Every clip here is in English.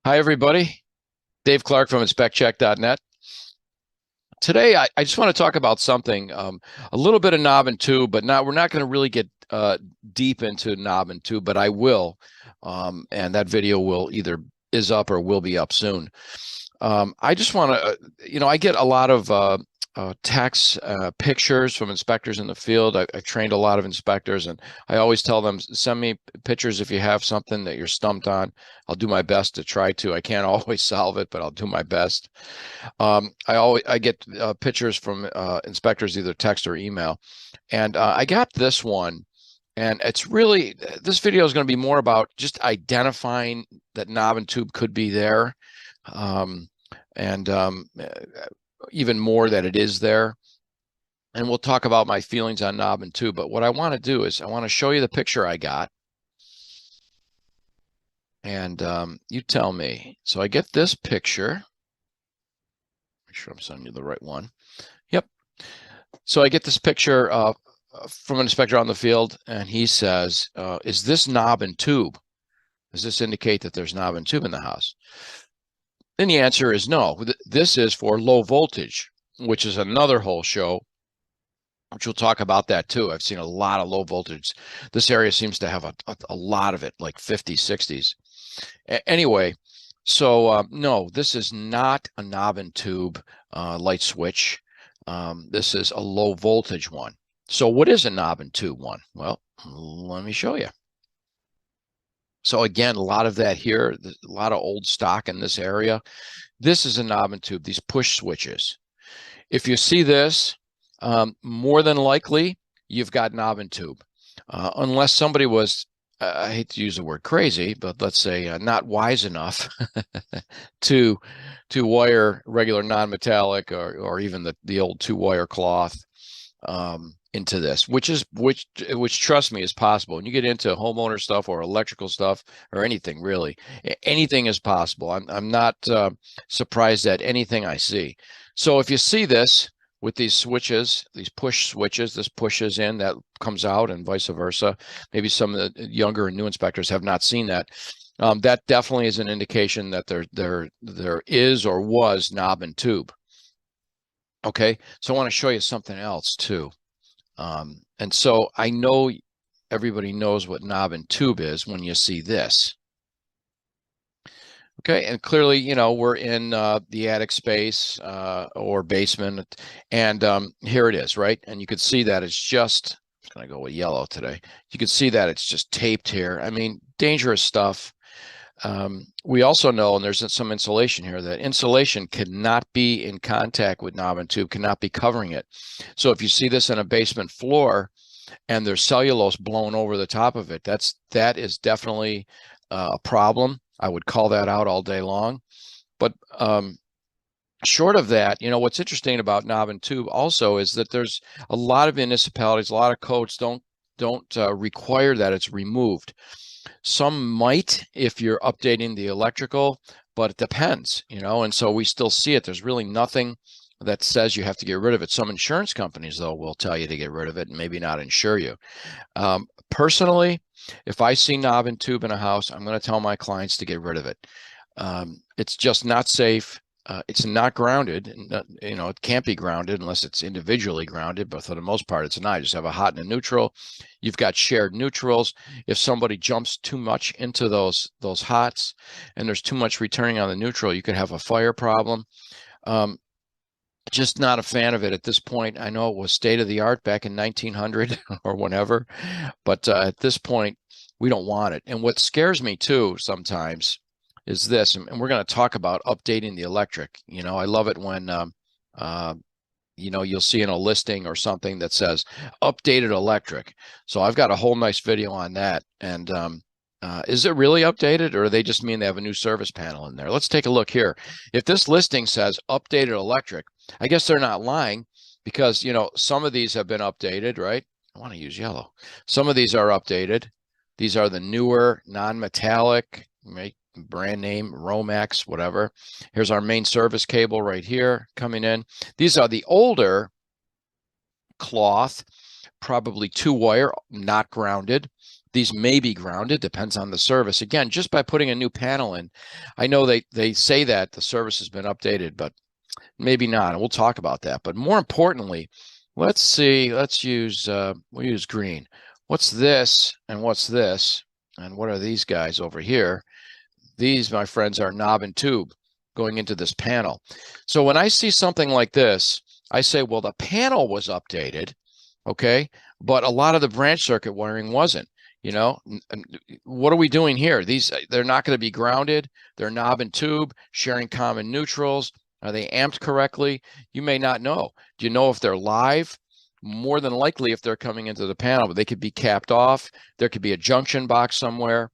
Hi, everybody. Dave Clark from InspectCheck-net. Today, I just want to talk about something, a little bit of knob and tube, but we're not going to really get deep into knob and tube, but I will. And that video will either is up or will be up soon. I just want to, I get a lot of text pictures from inspectors in the field. I've trained a lot of inspectors, and I always tell them, send me pictures if you have something that you're stumped on. I'll do my best to try to. I can't always solve it, but I'll do my best. I get pictures from inspectors, either text or email, and I got this one. And it's really, this video is going to be more about just identifying that knob and tube could be there. And even more that it is there. And we'll talk about my feelings on knob and tube. But what I want to do is I want to show you the picture I got. And you tell me. So I get this picture. Make sure I'm sending you the right one. Yep. So I get this picture from an inspector on the field, and he says, is this knob and tube? Does this indicate that there's knob and tube in the house? And the answer is no. This is for low voltage, which is another whole show, which we'll talk about that too. I've seen a lot of low voltage. This area seems to have a lot of it, like 50s, 60s. Anyway, so no, this is not a knob and tube light switch. This is a low voltage one. So what is a knob and tube one? Well, let me show you. So again, a lot of that here, a lot of old stock in this area. This is a knob and tube, these push switches. If you see this, more than likely, you've got knob and tube. Unless somebody was, I hate to use the word crazy, but let's say not wise enough to wire regular non-metallic or even the old two-wire cloth into this, which trust me is possible. When you get into homeowner stuff or electrical stuff or anything, really, anything is possible. I'm not surprised at anything I see. So if you see this with these switches, these push switches, this pushes in, that comes out, and vice versa. Maybe some of the younger and new inspectors have not seen that. That definitely is an indication that there is or was knob and tube. Okay, so I want to show you something else too. And so I know everybody knows what knob and tube is when you see this. Okay, and clearly, we're in the attic space or basement, and here it is, right? And you could see that it's just, I'm going to go with yellow today. You can see that it's just taped here. I mean, dangerous stuff. We also know, and there's some insulation here, that insulation cannot be in contact with knob and tube, cannot be covering it. So if you see this in a basement floor and there's cellulose blown over the top of it, that is definitely a problem. I would call that out all day long. But short of that, what's interesting about knob and tube also is that there's a lot of municipalities, a lot of codes don't require that it's removed. Some might if you're updating the electrical, but it depends, and so we still see it. There's really nothing that says you have to get rid of it. Some insurance companies, though, will tell you to get rid of it and maybe not insure you. Personally, if I see knob and tube in a house, I'm going to tell my clients to get rid of it. It's just not safe. It's not grounded. It can't be grounded unless it's individually grounded, but for the most part, it's not. You just have a hot and a neutral. You've got shared neutrals. If somebody jumps too much into those hots and there's too much returning on the neutral, you could have a fire problem. Just not a fan of it at this point. I know it was state of the art back in 1900 or whenever, but at this point, we don't want it. And what scares me too sometimes is this, and we're going to talk about updating the electric. I love it when, you'll see in a listing or something that says updated electric. So I've got a whole nice video on that. And is it really updated, or they just mean they have a new service panel in there? Let's take a look here. If this listing says updated electric, I guess they're not lying, because, some of these have been updated, right? I want to use yellow. Some of these are updated. These are the newer non-metallic, brand name, Romex, whatever. Here's our main service cable right here coming in. These are the older cloth, probably two-wire, not grounded. These may be grounded, depends on the service. Again, just by putting a new panel in, I know they say that the service has been updated, but maybe not. And we'll talk about that. But more importantly, let's see, we'll use green. What's this and what's this? And what are these guys over here? These, my friends, are knob and tube going into this panel. So when I see something like this, I say, well, the panel was updated, okay, but a lot of the branch circuit wiring wasn't. You know, what are we doing here? They're not going to be grounded. They're knob and tube, sharing common neutrals. Are they amped correctly? You may not know. Do you know if they're live? More than likely, if they're coming into the panel, but they could be capped off. There could be a junction box somewhere.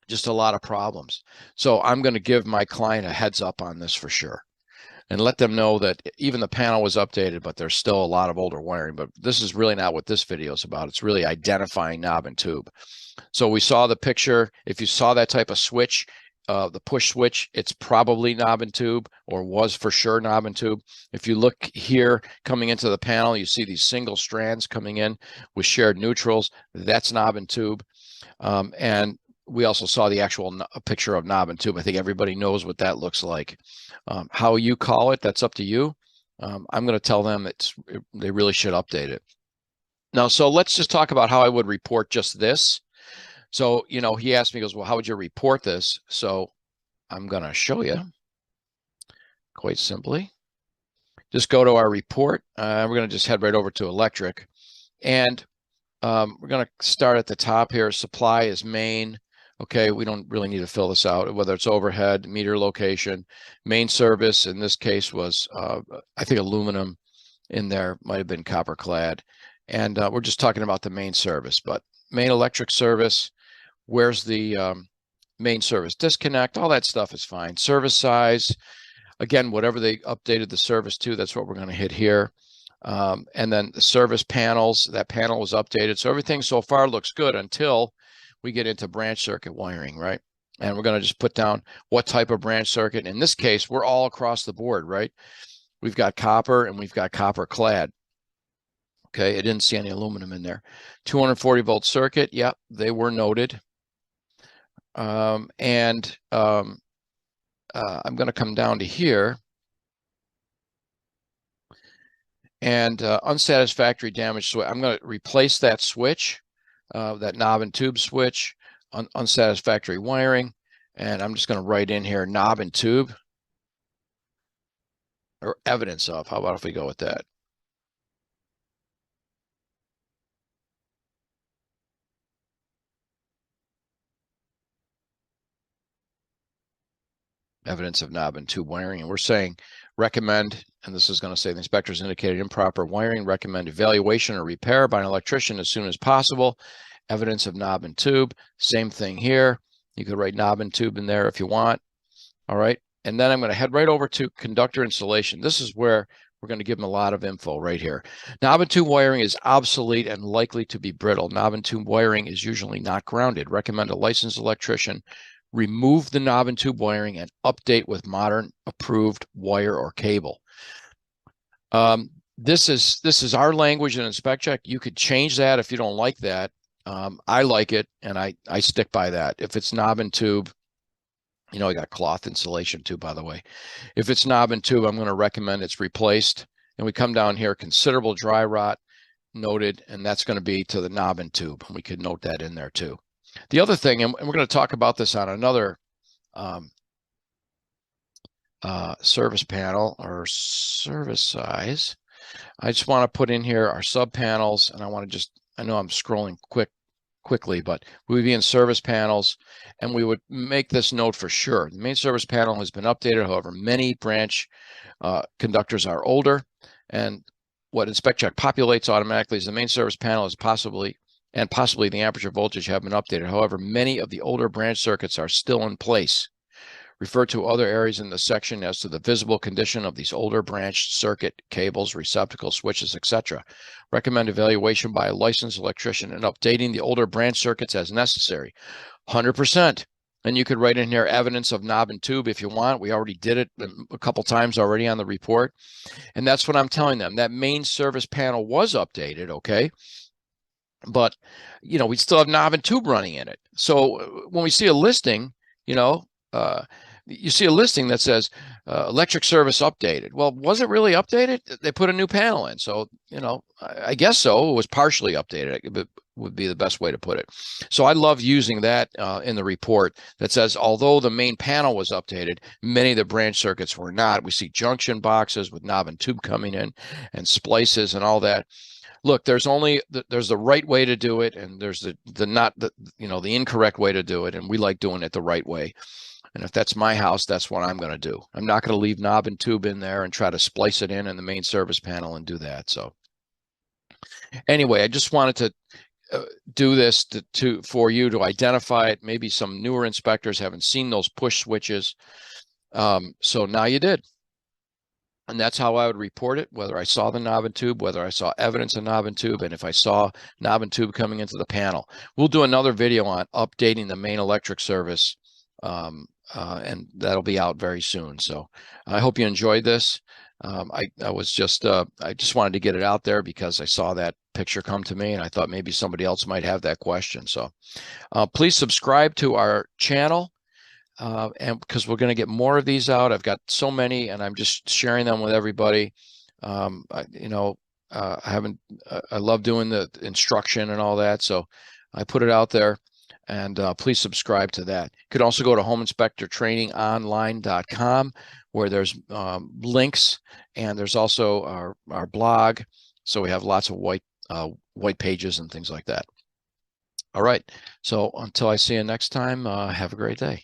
Just a lot of problems. So I'm going to give my client a heads up on this for sure, and let them know that even the panel was updated, but there's still a lot of older wiring. But this is really not what this video is about. It's really identifying knob and tube. So we saw the picture. If you saw that type of switch, the push switch, it's probably knob and tube, or was for sure knob and tube. If you look here coming into the panel, you see these single strands coming in with shared neutrals. That's knob and tube. And we also saw the actual picture of knob and tube. I think everybody knows what that looks like. How you call it, that's up to you. I'm going to tell them they really should update it. Now, so let's just talk about how I would report just this. So, you know, he asked me, he goes, well, how would you report this? So I'm going to show you quite simply. Just go to our report. We're going to just head right over to electric. And we're going to start at the top here. Supply is main. Okay, we don't really need to fill this out, whether it's overhead, meter location. Main service, in this case, was, I think, aluminum in there, might have been copper clad. And we're just talking about the main service, but main electric service, where's the main service disconnect? All that stuff is fine. Service size, again, whatever they updated the service to, that's what we're going to hit here. And then the service panels, that panel was updated. So everything so far looks good until we get into branch circuit wiring, right? And we're going to just put down what type of branch circuit. In this case, we're all across the board, right? We've got copper and we've got copper clad. Okay, I didn't see any aluminum in there. 240 volt circuit, yep, they were noted. I'm going to come down to here. And unsatisfactory damage switch. I'm going to replace that switch, that knob and tube switch, unsatisfactory wiring. And I'm just going to write in here knob and tube, or evidence of. How about if we go with that? Evidence of knob and tube wiring. And we're saying recommend, and this is going to say the inspector's indicated improper wiring, recommend evaluation or repair by an electrician as soon as possible. Evidence of knob and tube. Same thing here. You could write knob and tube in there if you want. All right. And then I'm going to head right over to conductor installation. This is where we're going to give them a lot of info right here. Knob and tube wiring is obsolete and likely to be brittle. Knob and tube wiring is usually not grounded. Recommend a licensed electrician remove the knob and tube wiring and update with modern approved wire or cable. This is our language in InspectCheck. You could change that if you don't like that. I like it, and I stick by that. If it's knob and tube, you know, I got cloth insulation too, by the way. If it's knob and tube, I'm going to recommend it's replaced. And we come down here, considerable dry rot noted, and that's going to be to the knob and tube. We could note that in there too. The other thing, and we're going to talk about this on another service panel or service size. I just want to put in here our sub panels, and I want to just, I know I'm scrolling quickly, but we would be in service panels, and we would make this note for sure. The main service panel has been updated. However, many branch conductors are older, and what InspectCheck populates automatically is the main service panel is possibly the amperature voltage have been updated. However, many of the older branch circuits are still in place. Refer to other areas in the section as to the visible condition of these older branch circuit cables, receptacles, switches, etc. Recommend evaluation by a licensed electrician and updating the older branch circuits as necessary. 100%. And you could write in here evidence of knob and tube if you want. We already did it a couple times already on the report. And that's what I'm telling them. That main service panel was updated, okay? but we still have knob and tube running in it. So when we see a listing, you see a listing that says electric service updated. Well, was it really updated? They put a new panel in, so I guess so. It was partially updated. It would be the best way to put it. So I love using that in the report that says, although the main panel was updated, many of the branch circuits were not. We see junction boxes with knob and tube coming in, and splices and all that. Look, there's the right way to do it, and there's the incorrect way to do it, and we like doing it the right way. And if that's my house, that's what I'm going to do. I'm not going to leave knob and tube in there and try to splice it in the main service panel and do that. So anyway, I just wanted to do this for you to identify it. Maybe some newer inspectors haven't seen those push switches. So now you did. And that's how I would report it, whether I saw the knob and tube, whether I saw evidence of knob and tube, and if I saw knob and tube coming into the panel. We'll do another video on updating the main electric service, and that'll be out very soon. So I hope you enjoyed this. I just wanted to get it out there because I saw that picture come to me, and I thought maybe somebody else might have that question. So please subscribe to our channel. And because we're going to get more of these out. I've got so many, and I'm just sharing them with everybody. I love doing the instruction and all that, so I put it out there, and please subscribe to that. You could also go to homeinspectortrainingonline.com, where there's links, and there's also our blog. So we have lots of white pages and things like that. All right. So until I see you next time, have a great day.